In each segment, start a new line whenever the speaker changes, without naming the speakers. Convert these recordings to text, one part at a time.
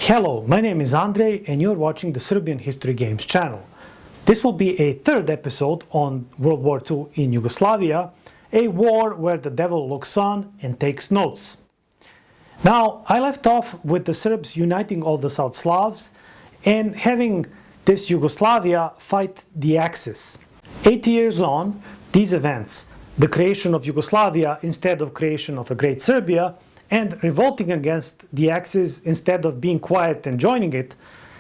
Hello, my name is Andrej and you're watching the Serbian History Games channel. This will be a third episode on World War II in Yugoslavia, a war where the devil looks on and takes notes. Now, I left off with the Serbs uniting all the South Slavs and having this Yugoslavia fight the Axis. 80 years on, these events, the creation of Yugoslavia instead of creation of a great Serbia, and revolting against the Axis instead of being quiet and joining it,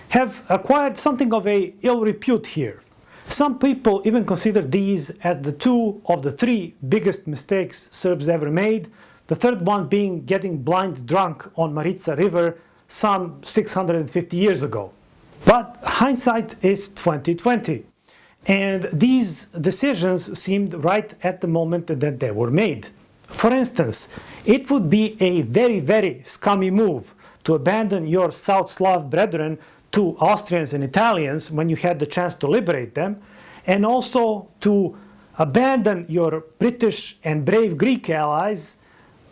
have acquired something of a ill repute here. Some people even consider these as the two of the three biggest mistakes Serbs ever made, the third one being getting blind drunk on Marica River some 650 years ago. But hindsight is 2020, and these decisions seemed right at the moment that they were made. For instance, it would be a very scummy move to abandon your South Slav brethren to Austrians and Italians when you had the chance to liberate them, and also to abandon your British and brave Greek allies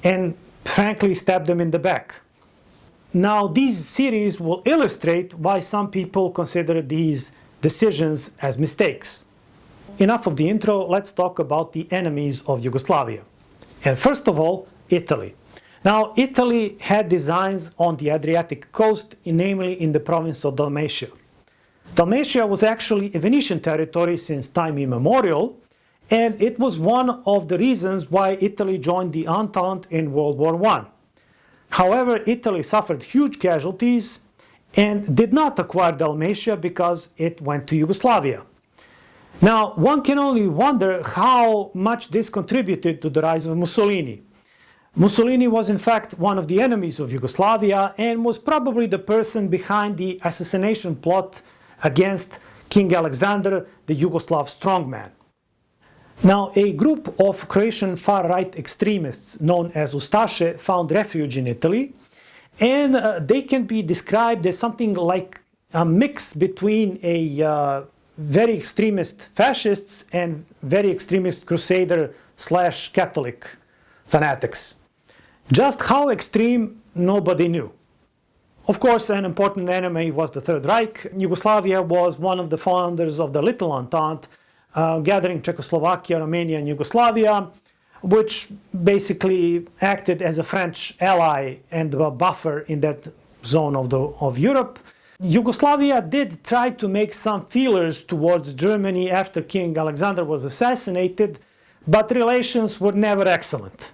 and frankly stab them in the back. Now, these series will illustrate why some people consider these decisions as mistakes. Enough of the intro, let's talk about the enemies of Yugoslavia. And first of all, Italy. Now, Italy had designs on the Adriatic coast, namely in the province of Dalmatia. Dalmatia was actually a Venetian territory since time immemorial, and it was one of the reasons why Italy joined the Entente in World War I. However, Italy suffered huge casualties and did not acquire Dalmatia because it went to Yugoslavia. Now, one can only wonder how much this contributed to the rise of Mussolini. Mussolini was in fact one of the enemies of Yugoslavia and was probably the person behind the assassination plot against King Alexander, the Yugoslav strongman. Now, a group of Croatian far-right extremists known as Ustashe found refuge in Italy, and they can be described as something like a mix between a very extremist fascists and very extremist crusader / Catholic fanatics. Just how extreme, nobody knew. Of course, an important enemy was the Third Reich. Yugoslavia was one of the founders of the Little Entente, gathering Czechoslovakia, Romania, and Yugoslavia, which basically acted as a French ally and a buffer in that zone of Europe. Yugoslavia did try to make some feelers towards Germany after King Alexander was assassinated, but relations were never excellent.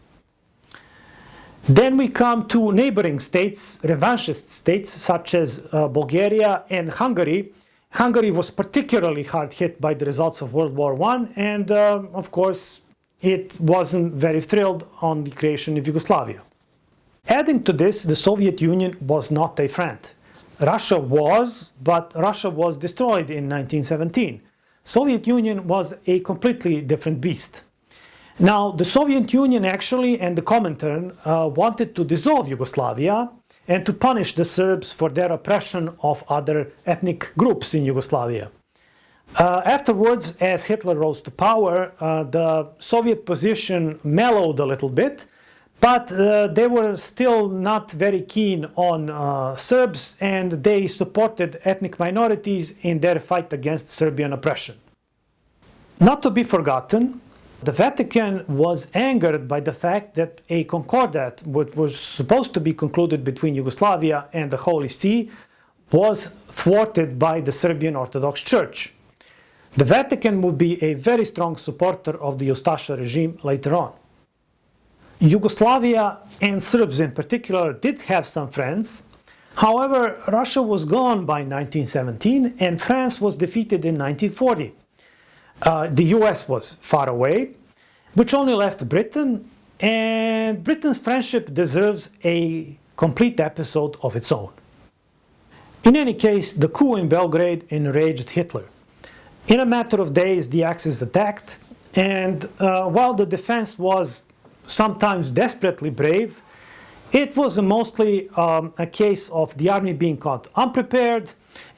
Then we come to neighboring states, revanchist states such as Bulgaria and Hungary. Hungary was particularly hard hit by the results of World War I, and of course it wasn't very thrilled on the creation of Yugoslavia. Adding to this, the Soviet Union was not a friend. Russia was, but Russia was destroyed in 1917. Soviet Union was a completely different beast. Now, the Soviet Union actually and the Comintern wanted to dissolve Yugoslavia and to punish the Serbs for their oppression of other ethnic groups in Yugoslavia. Afterwards, as Hitler rose to power, the Soviet position mellowed a little bit, but they were still not very keen on Serbs, and they supported ethnic minorities in their fight against Serbian oppression. Not to be forgotten, the Vatican was angered by the fact that a concordat, which was supposed to be concluded between Yugoslavia and the Holy See, was thwarted by the Serbian Orthodox Church. The Vatican would be a very strong supporter of the Ustasha regime later on. Yugoslavia and Serbs in particular did have some friends. However, Russia was gone by 1917 and France was defeated in 1940. The US was far away, which only left Britain, and Britain's friendship deserves a complete episode of its own. In any case, the coup in Belgrade enraged Hitler. In a matter of days, the Axis attacked, and while the defense was sometimes desperately brave, it was mostly a case of the army being caught unprepared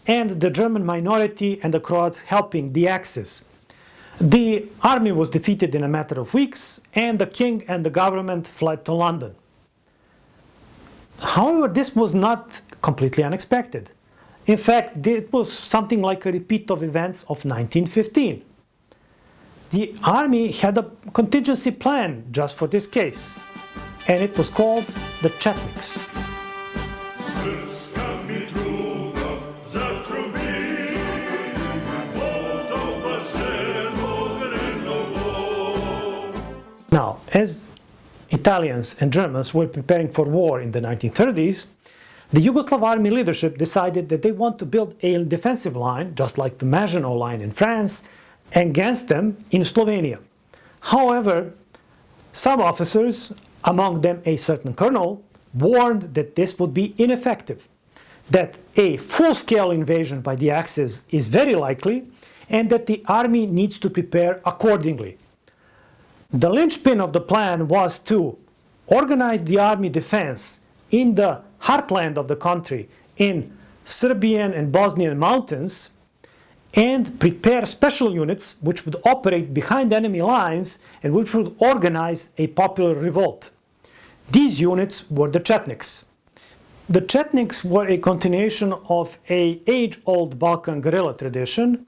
and the German minority and the Croats helping the Axis. The army was defeated in a matter of weeks, and the king and the government fled to London. However, this was not completely unexpected. In fact, it was something like a repeat of events of 1915. The army had a contingency plan just for this case, and it was called the Chetniks.
Srpska mi truba, zatrubi, vodova se Vogrenovo.
Now, as Italians and Germans were preparing for war in the 1930s, the Yugoslav army leadership decided that they want to build a defensive line, just like the Maginot Line in France, against them in Slovenia. However, some officers, among them a certain colonel, warned that this would be ineffective, that a full-scale invasion by the Axis is very likely, and that the army needs to prepare accordingly. The linchpin of the plan was to organize the army defense in the heartland of the country, in Serbian and Bosnian mountains, and prepare special units which would operate behind enemy lines and which would organize a popular revolt. These units were the Chetniks. The Chetniks were a continuation of an age-old Balkan guerrilla tradition,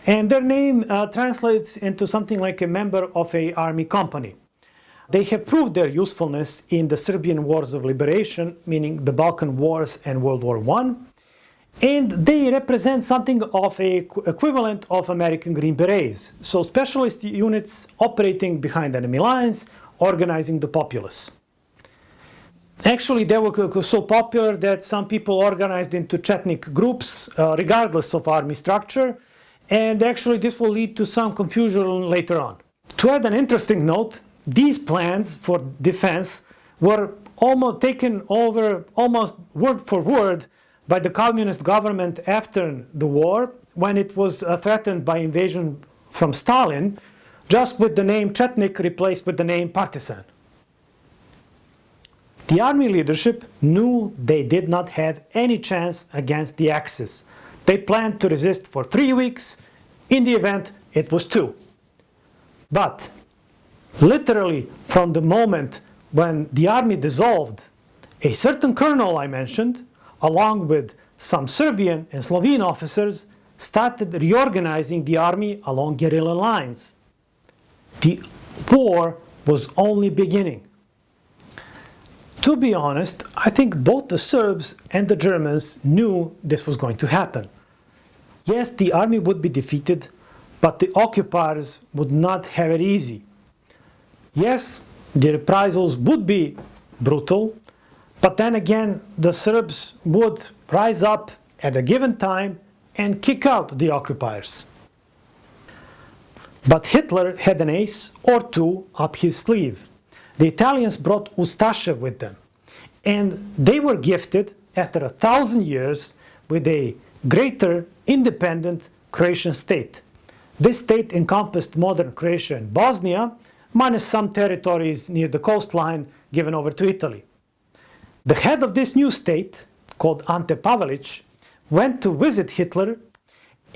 and their name translates into something like a member of an army company. They have proved their usefulness in the Serbian Wars of Liberation, meaning the Balkan Wars and World War I, and they represent something of an equivalent of American Green Berets, so specialist units operating behind enemy lines, organizing the populace. Actually, they were so popular that some people organized into Chetnik groups, regardless of army structure, and actually this will lead to some confusion later on. To add an interesting note, these plans for defense were almost taken over almost word for word by the communist government after the war, when it was threatened by invasion from Stalin, just with the name Chetnik replaced with the name partisan. The army leadership knew they did not have any chance against the Axis. They planned to resist for 3 weeks. In the event, it was 2. But literally from the moment when the army dissolved, a certain colonel I mentioned, along with some Serbian and Slovene officers, started reorganizing the army along guerrilla lines. The war was only beginning. To be honest, I think both the Serbs and the Germans knew this was going to happen. Yes, the army would be defeated, but the occupiers would not have it easy. Yes, the reprisals would be brutal, but then again, the Serbs would rise up at a given time and kick out the occupiers. But Hitler had an ace or two up his sleeve. The Italians brought Ustasha with them, and they were gifted, after 1,000 years, with a greater independent Croatian state. This state encompassed modern Croatia and Bosnia, minus some territories near the coastline given over to Italy. The head of this new state, called Ante Pavelić, went to visit Hitler,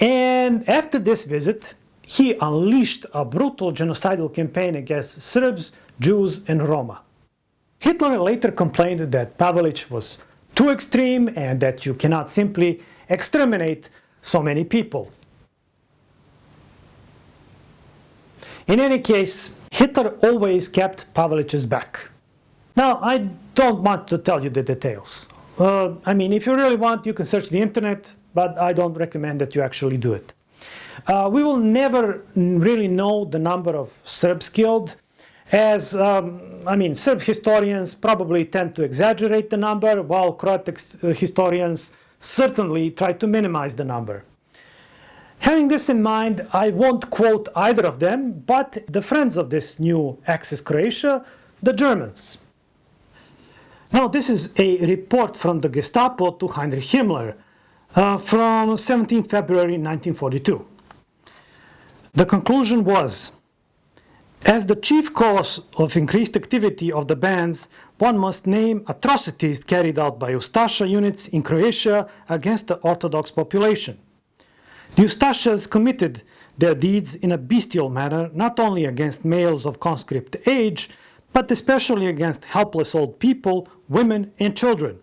and after this visit, he unleashed a brutal genocidal campaign against Serbs, Jews, and Roma. Hitler later complained that Pavelić was too extreme and that you cannot simply exterminate so many people. In any case, Hitler always kept Pavelić's back. Now, I don't want to tell you the details. If you really want, you can search the internet, but I don't recommend that you actually do it. We will never really know the number of Serbs killed, as Serb historians probably tend to exaggerate the number, while Croatic historians certainly try to minimize the number. Having this in mind, I won't quote either of them, but the friends of this new Axis Croatia, the Germans. Now, this is a report from the Gestapo to Heinrich Himmler from 17 February 1942. The conclusion was, as the chief cause of increased activity of the bands, one must name atrocities carried out by Ustasha units in Croatia against the Orthodox population. The Ustashas committed their deeds in a bestial manner, not only against males of conscript age, but especially against helpless old people, women, and children.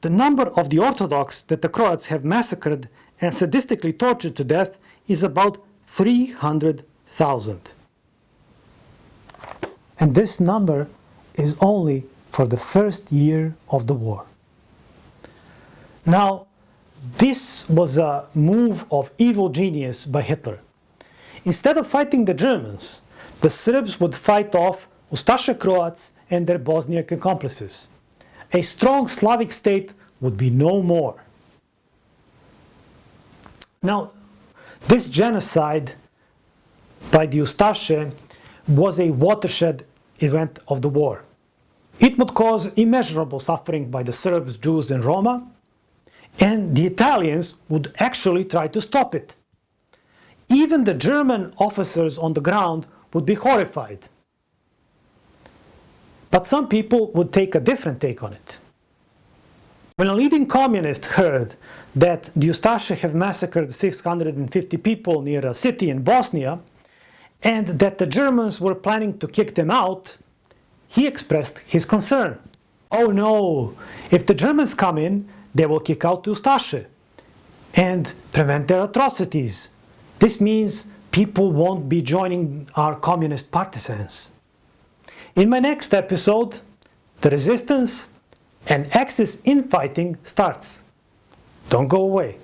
The number of the Orthodox that the Croats have massacred and sadistically tortured to death is about 300,000. And this number is only for the first year of the war. Now, this was a move of evil genius by Hitler. Instead of fighting the Germans, the Serbs would fight off Ustasha Croats and their Bosniak accomplices. A strong Slavic state would be no more. Now, this genocide by the Ustashe was a watershed event of the war. It would cause immeasurable suffering by the Serbs, Jews, and Roma, and the Italians would actually try to stop it. Even the German officers on the ground would be horrified. But some people would take a different take on it. When a leading communist heard that the Ustashe have massacred 650 people near a city in Bosnia, and that the Germans were planning to kick them out, he expressed his concern. Oh no, if the Germans come in, they will kick out the Ustashe and prevent their atrocities. This means people won't be joining our communist partisans. In my next episode, the resistance and Axis infighting starts. Don't go away.